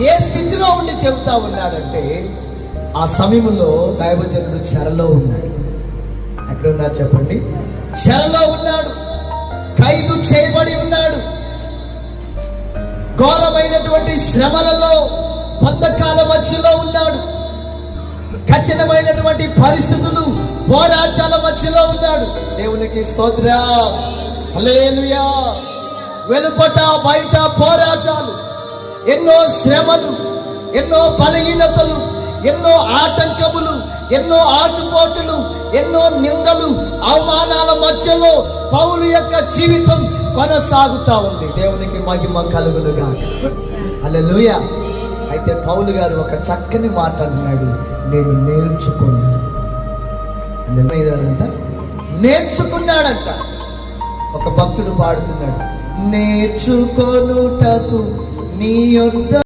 ఏ స్థితిలో ఉండి చెబుతా ఉన్నాడంటే, ఆ సమయంలో దైవజనుడు చెరలో ఉన్నాడు. ఎక్కడున్నాడు చెప్పండి? చెరలో ఉన్నాడు, ఖైదు చేయబడి ఉన్నాడు. ఘోరమైనటువంటి శ్రమలలో, బంధకాల మధ్యలో ఉన్నాడు. కఠినమైనటువంటి పరిస్థితులు, పోరాటాల మధ్యలో ఉన్నాడు. దేవునికి స్తోత్రం, హల్లెలూయా. వెలుపట బయట పోరాటాలు, ఎన్నో శ్రమలు, ఎన్నో బలహీనతలు, ఎన్నో ఆటంకములు, ఎన్నో ఆటుపోటులు, ఎన్నో నిందలు, అవమానాల మధ్యలో పౌలు యొక్క జీవితం కొనసాగుతా ఉంది. దేవునికి మహిమ కలుగునుగా. హల్లెలూయా. అయితే పౌలు గారు ఒక చక్కని మాట అన్నాడు, నేను నేర్చుకున్నాడంట. ఒక భక్తుడు పాడుతున్నాడు, నేర్చుకొనుటకు నీ యొద్ద